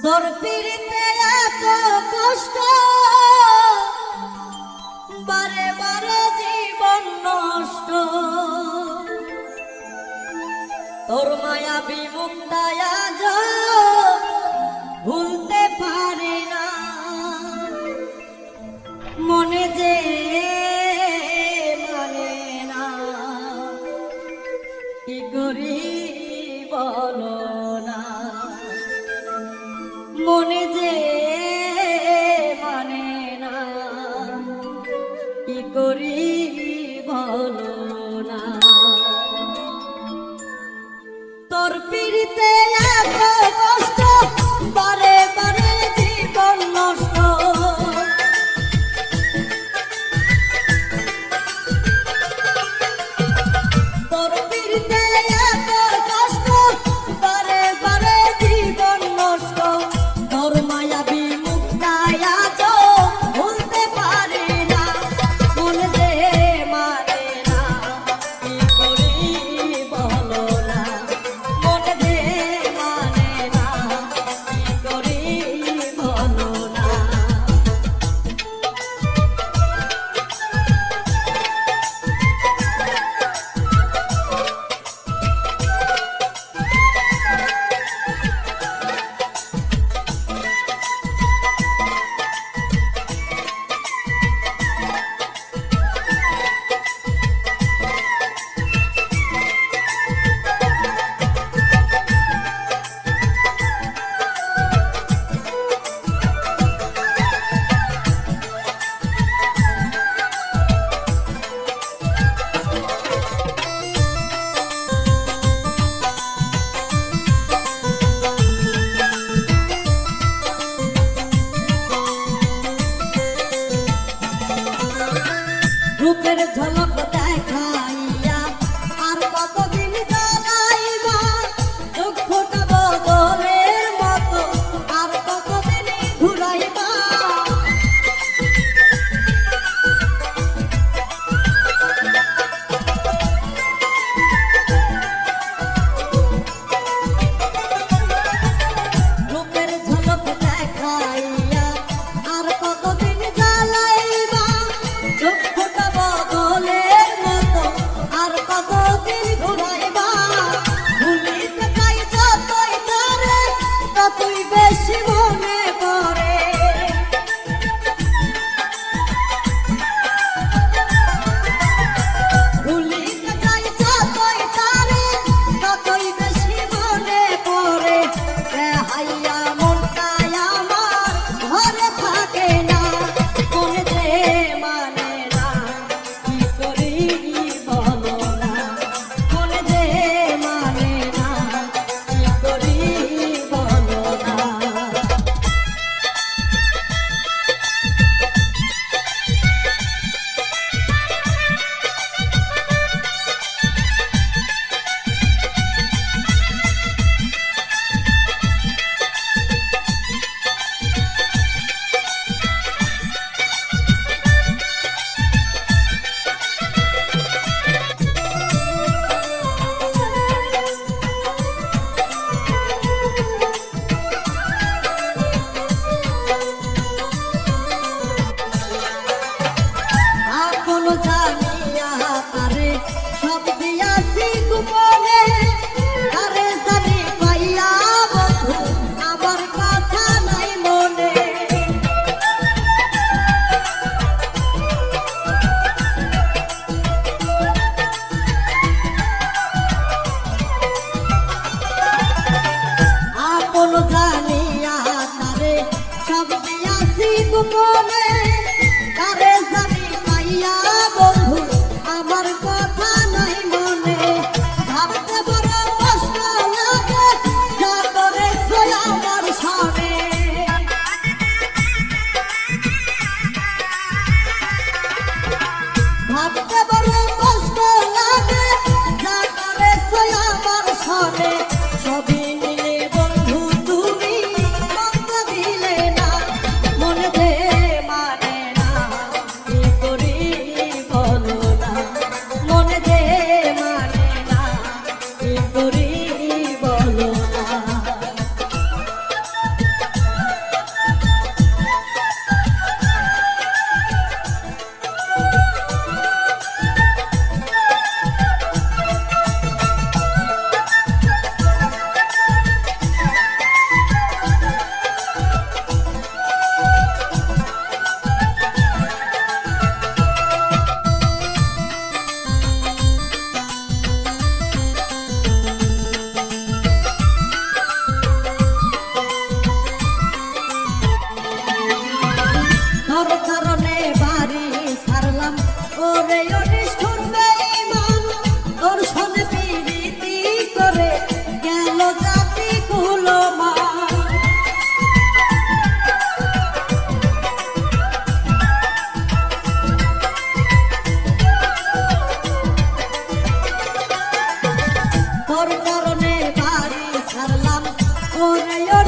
তোর পিড়িতে এত কষ্ট, বারে বারে জীবন নষ্ট। তোর মায়া বিমুক্তায়া ভুলতে পারি না, মনে যে মানে না, কি করি বলো না, মনে যে মানে না, কি করি বলো না। তোর পিড়িতে এত কষ্ট, বারে বারে জীবন নষ্ট। তোর পিড়িতে এত কষ্ট, বারে বারে জীবন নষ্ট। তোর মায়া বিমুক্তায় আজ ভুলতে পারি না, মনে যে মানে না, কি করি বলো না, মনে যে মানে না, কি করি বলো না। রূপের ঝলক দেখাইয়া আর কতদিন জ্বালাইবা, চক্ষুটা বদলের মতো আর কতদিন ঘুরাইবা। রূপের ঝলক দেখাইয়া আর কতদিন জ্বালাইবা, চক্ষুটা বদলে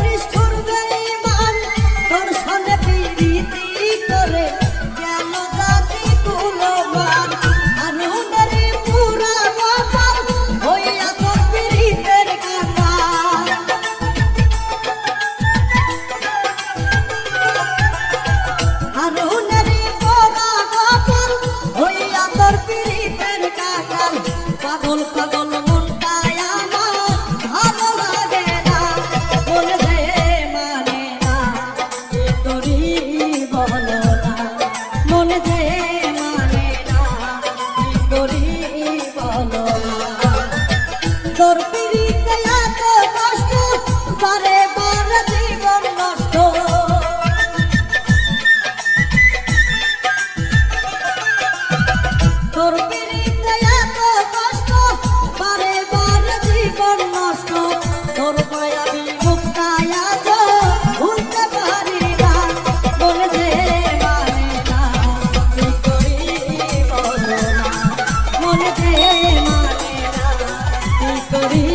নিষ্ঠুর বেঈমান দর্শনে প্রীতি করে গেল জাতি কুলমান আরুনেরি পুরা কপাল হইয়া তোর প্রীতের কাটাল আরুনেরি পুরা কপাল হইয়া তোর প্রীতের কাটাল পাগল পাগল মনটাই আমার ভালো লাগে না বলে দে মানে না এ তোরই বলো না মনে দে মানে না এ তোরই বলো না তোর পিড়িতে এত কষ্ট বারে বারে জীবন নষ্ট তোর পিড়িতে এত কষ্ট বারে বারে জীবন নষ্ট তোর মায়াবী মুক্তায় আজ ভুলতে পারি না বলে দে মানে না কি করি বলো না মনে দে মানে না কি করি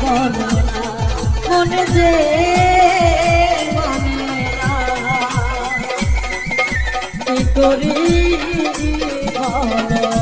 বলো না মনে দে মানে না কি করি বলো